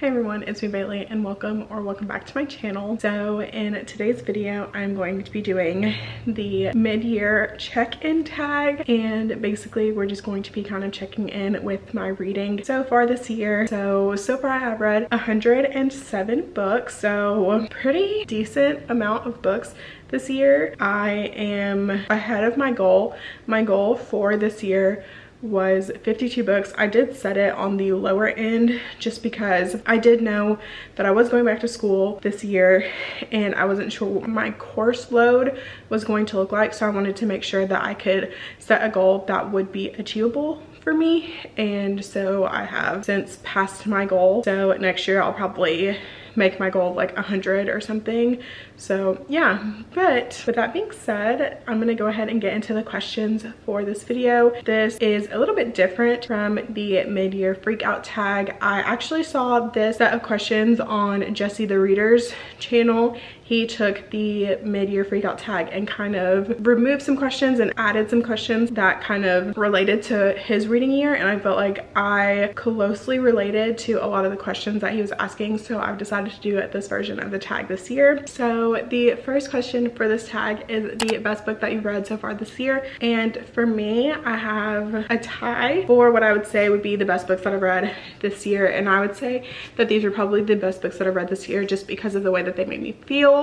Hey everyone, it's me Bailey and welcome back to my channel. So in today's video, I'm going to be doing the mid-year check-in tag, and basically we're just going to be kind of checking in with my reading so far this year. So far I have read 107 books, so pretty decent amount of books this year. I am ahead of my goal. My goal for this year was 52 books. I did set it on the lower end just because I did know that I was going back to school this year and I wasn't sure what my course load was going to look like, so I wanted to make sure that I could set a goal that would be achievable for me, and so I have since passed my goal. So next year I'll probably make my goal like 100 or something. So yeah, but with that being said, I'm gonna go ahead and get into the questions for this video. This is a little bit different from the mid-year freak out tag. I actually saw this set of questions on Jesse the Reader's channel. He took the mid-year freak out tag and kind of removed some questions and added some questions that kind of related to his reading year, and I felt like I closely related to a lot of the questions that he was asking, so I've decided to do it this version of the tag this year. So the first question for this tag is the best book that you've read so far this year, and for me I have a tie for what I would say would be the best books that I've read this year, and I would say that these are probably the best books that I've read this year just because of the way that they made me feel.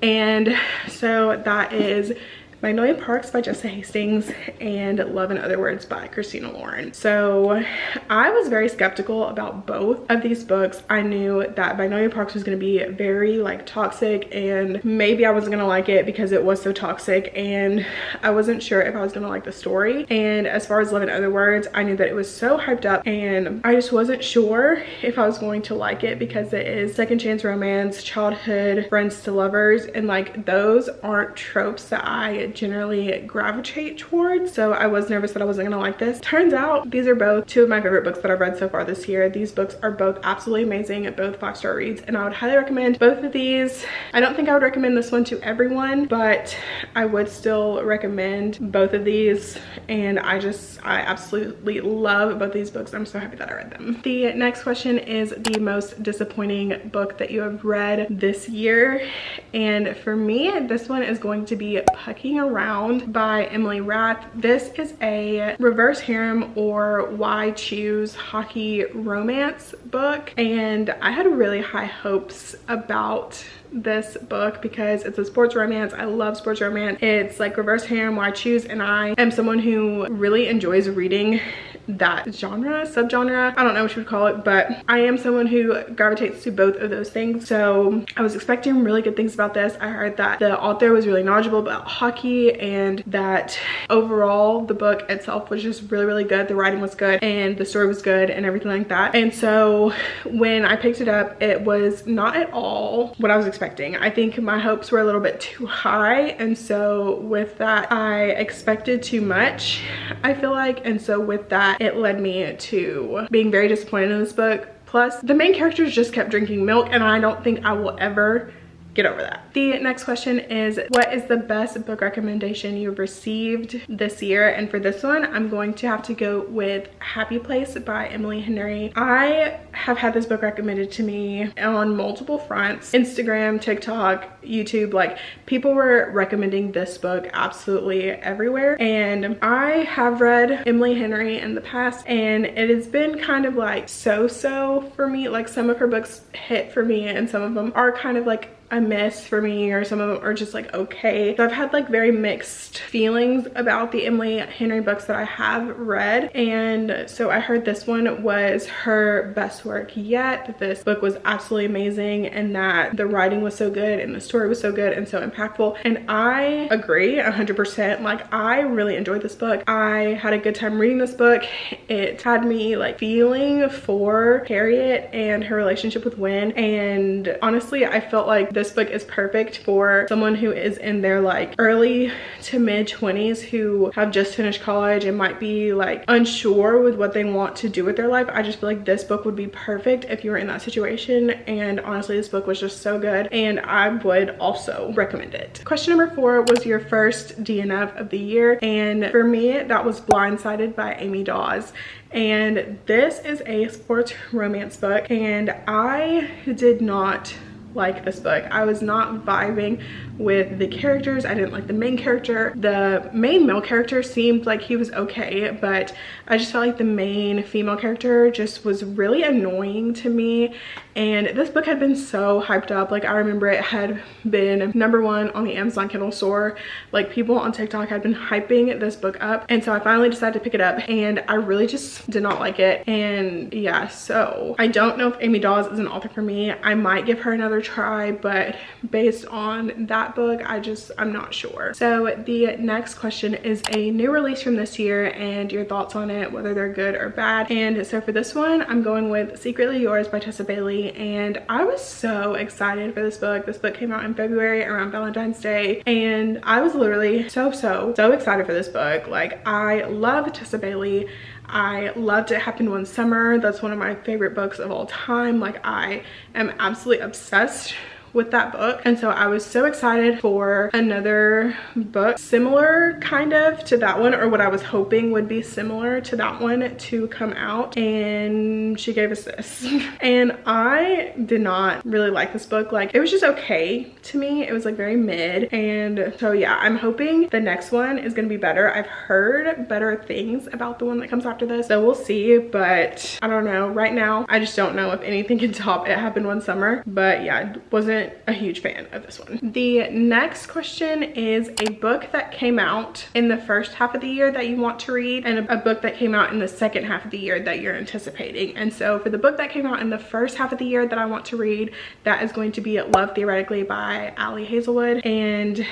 And so that is Magnolia Parks by Jessa Hastings and Love in Other Words by Christina Lauren. So I was very skeptical about both of these books. I knew that Magnolia Parks was going to be very like toxic, and maybe I wasn't going to like it because it was so toxic, and I wasn't sure if I was going to like the story. And as far as Love in Other Words, I knew that it was so hyped up and I just wasn't sure if I was going to like it because it is second chance romance, childhood friends to lovers, and like those aren't tropes that I generally gravitate towards, so I was nervous that I wasn't gonna like this. Turns out these are both two of my favorite books that I've read so far this year. These books are both absolutely amazing, both 5-star reads, and I would highly recommend both of these. I don't think I would recommend this one to everyone, but I would still recommend both of these, and I absolutely love both these books. I'm so happy that I read them. The next question is the most disappointing book that you have read this year, and for me this one is going to be Pucking Around by Emily Rath. This is a reverse harem or why choose hockey romance book, and I had really high hopes about this book because it's a sports romance. I love sports romance. It's like reverse harem, why choose, and I am someone who really enjoys reading that genre, subgenre, I don't know what you would call it, but I am someone who gravitates to both of those things. So I was expecting really good things about this. I heard that the author was really knowledgeable about hockey and that overall the book itself was just really good. The writing was good and the story was good and everything like that. And so when I picked it up, it was not at all what I was expecting. I think my hopes were a little bit too high, and so with that I expected too much, I feel like, and so with that it led me to being very disappointed in this book. Plus the main characters just kept drinking milk, and I don't think I will ever get over that. The next question is, what is the best book recommendation you've received this year? And for this one, I'm going to have to go with Happy Place by Emily Henry. I have had this book recommended to me on multiple fronts: Instagram, TikTok, YouTube. Like, people were recommending this book absolutely everywhere, and I have read Emily Henry in the past, and it has been kind of like so-so for me. Like, some of her books hit for me and some of them are kind of like a miss for me, or some of them are just like okay. So I've had like very mixed feelings about the Emily Henry books that I have read, and so I heard this one was her best work yet, that this book was absolutely amazing and that the writing was so good and the story was so good and so impactful, and I agree 100%. Like, I really enjoyed this book. I had a good time reading this book. It had me like feeling for Harriet and her relationship with Wynn, and honestly I felt like this book is perfect for someone who is in their like early to mid 20s who have just finished college and might be like unsure with what they want to do with their life. I just feel like this book would be perfect if you were in that situation, and honestly this book was just so good and I would also recommend it. Question number 4 was your first DNF of the year, and for me that was Blindsided by Amy Dawes. And this is a sports romance book, and I did not like this book. I was not vibing with the characters. I didn't like the main character. The main male character seemed like he was okay, but I just felt like the main female character just was really annoying to me. And this book had been so hyped up. Like I remember it had been #1 on the Amazon Kindle store. Like people on TikTok had been hyping this book up, and so I finally decided to pick it up, and I really just did not like it. And yeah, so I don't know if Amy Dawes is an author for me. I might give her another try, but based on that book, I'm not sure. So the next question is a new release from this year and your thoughts on it, whether they're good or bad. And so for this one, I'm going with Secretly Yours by Tessa Bailey, and I was so excited for this book. This book came out in February around Valentine's Day, and I was literally so excited for this book. Like I love Tessa Bailey. I loved It Happened One Summer. That's one of my favorite books of all time. Like I am absolutely obsessed with that book, and so I was so excited for another book similar kind of to that one, or what I was hoping would be similar to that one, to come out, and she gave us this. And I did not really like this book. Like it was just okay to me. It was like very mid, and so yeah, I'm hoping the next one is gonna be better. I've heard better things about the one that comes after this, so we'll see, but I don't know. Right now I just don't know if anything can top It Happened One Summer, but yeah, wasn't a huge fan of this one. The next question is a book that came out in the first half of the year that you want to read, and a book that came out in the second half of the year that you're anticipating. And so for the book that came out in the first half of the year that I want to read, that is going to be Love Theoretically by Ali Hazelwood. And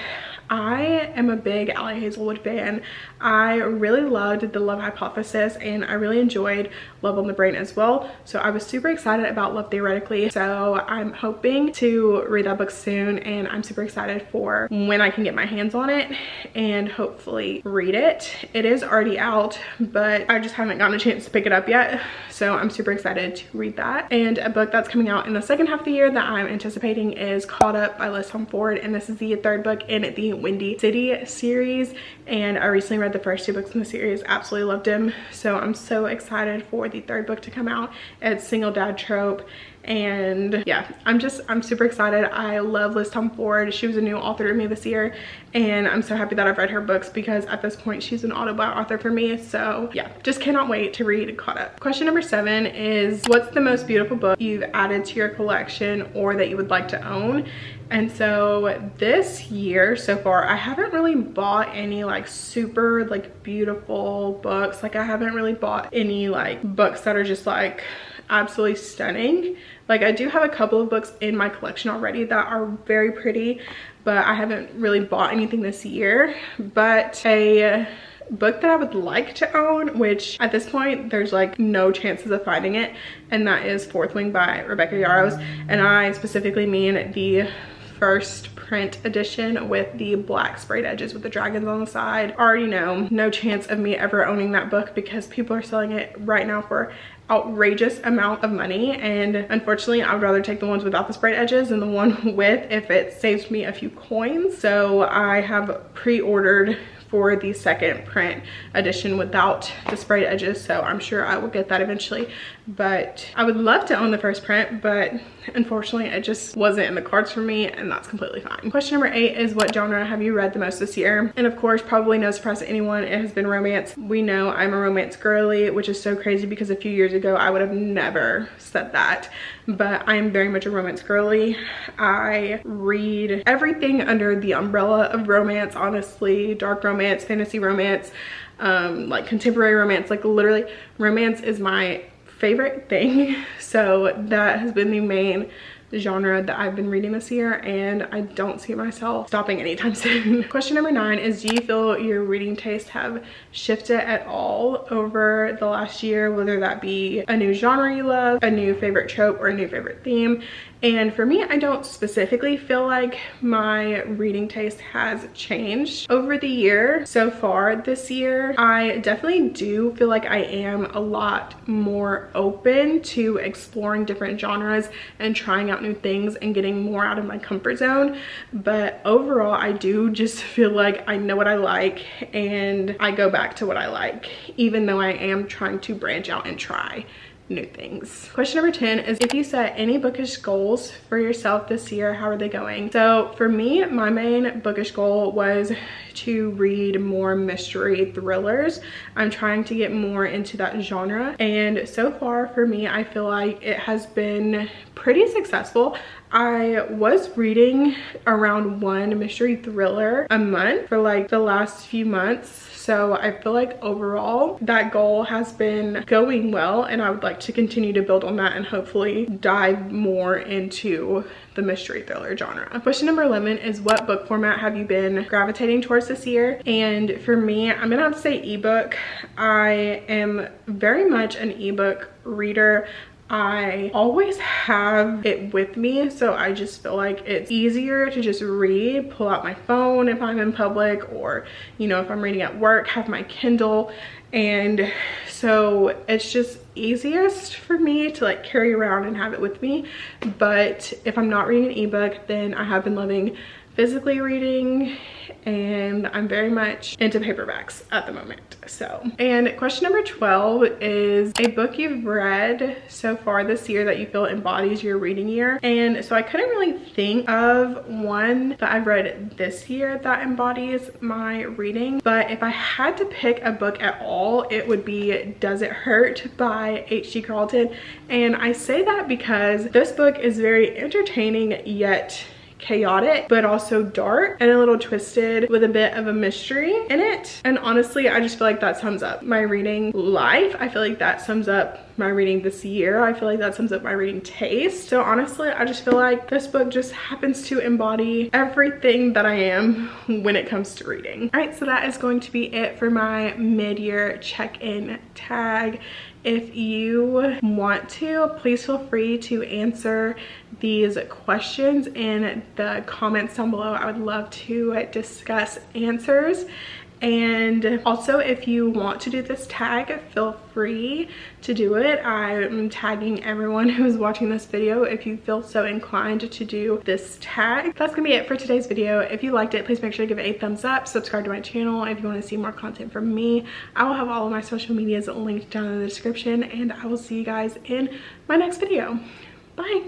I am a big Ali Hazelwood fan. I really loved The Love Hypothesis, and I really enjoyed Love on the Brain as well. So I was super excited about Love Theoretically. So I'm hoping to read that book soon, and I'm super excited for when I can get my hands on it and hopefully read it. It is already out, but I just haven't gotten a chance to pick it up yet. So I'm super excited to read that. And a book that's coming out in the second half of the year that I'm anticipating is Caught Up by Liz Tom Ford, and this is the third book in the Windy City series, and I recently read the first 2 books in the series. Absolutely loved them, so I'm so excited for the third book to come out. It's Single Dad Trope, and yeah, I'm super excited. I love Liz Tom Ford. She was a new author to me this year, and I'm so happy that I've read her books, because at this point she's an auto author for me. So yeah, just cannot wait to read Caught Up. Question number 7 is what's the most beautiful book you've added to your collection or that you would like to own? And so this year so far, I haven't really bought any like super like beautiful books. Like I haven't really bought any like books that are just like absolutely stunning. Like I do have a couple of books in my collection already that are very pretty, but I haven't really bought anything this year. But a book that I would like to own, which at this point there's like no chances of finding it, and that is Fourth Wing by Rebecca Yarros. And I specifically mean the first print edition with the black sprayed edges with the dragons on the side. Already know, no chance of me ever owning that book, because people are selling it right now for outrageous amount of money, and unfortunately I would rather take the ones without the sprayed edges than the one with, if it saves me a few coins. So I have pre-ordered for the second print edition without the sprayed edges, so I'm sure I will get that eventually. But I would love to own the first print, but unfortunately it just wasn't in the cards for me, and that's completely fine. Question number 8 is what genre have you read the most this year? And of course, probably no surprise to anyone, it has been romance. We know I'm a romance girly, which is so crazy because a few years ago I would have never said that, but I am very much a romance girly. I read everything under the umbrella of romance, honestly. Dark romance, fantasy romance, like contemporary romance. Like literally romance is my favorite thing. So that has been the main genre that I've been reading this year, and I don't see myself stopping anytime soon. Question number 9 is, do you feel your reading tastes have shifted at all over the last year, whether that be a new genre you love, a new favorite trope, or a new favorite theme? And for me, I don't specifically feel like my reading taste has changed over the year. So far this year, I definitely do feel like I am a lot more open to exploring different genres and trying out new things and getting more out of my comfort zone. But overall, I do just feel like I know what I like and I go back to what I like, even though I am trying to branch out and try new things. Question number 10 is, if you set any bookish goals for yourself this year, how are they going? So for me, my main bookish goal was to read more mystery thrillers. I'm trying to get more into that genre, and so far for me, I feel like it has been pretty successful. I was reading around 1 mystery thriller a month for like the last few months. So I feel like overall that goal has been going well, and I would like to continue to build on that and hopefully dive more into the mystery thriller genre. Question number 11 is, what book format have you been gravitating towards this year? And for me, I'm gonna have to say ebook. I am very much an ebook reader. I always have it with me, so I just feel like it's easier to just read, pull out my phone if I'm in public, or you know, if I'm reading at work, have my Kindle. And so it's just easiest for me to like carry around and have it with me. But if I'm not reading an ebook, then I have been loving physically reading, and I'm very much into paperbacks at the moment. So, and question number 12 is a book you've read so far this year that you feel embodies your reading year. And so I couldn't really think of one that I've read this year that embodies my reading, but if I had to pick a book at all, it would be Does It Hurt by H.G. Carlton. And I say that because this book is very entertaining yet chaotic, but also dark and a little twisted with a bit of a mystery in it. And honestly, I just feel like that sums up my reading life. I feel like that sums up my reading this year. I feel like that sums up my reading taste. So honestly, I just feel like this book just happens to embody everything that I am when it comes to reading. All right, so that is going to be it for my mid-year check-in tag. If you want to, please feel free to answer these questions in the comments down below. I would love to discuss answers. And also, if you want to do this tag, feel free to do it. I'm tagging everyone who's watching this video if you feel so inclined to do this tag. That's gonna be it for today's video. If you liked it, please make sure to give it a thumbs up, subscribe to my channel if you want to see more content from me. I will have all of my social medias linked down in the description, and I will see you guys in my next video. Bye.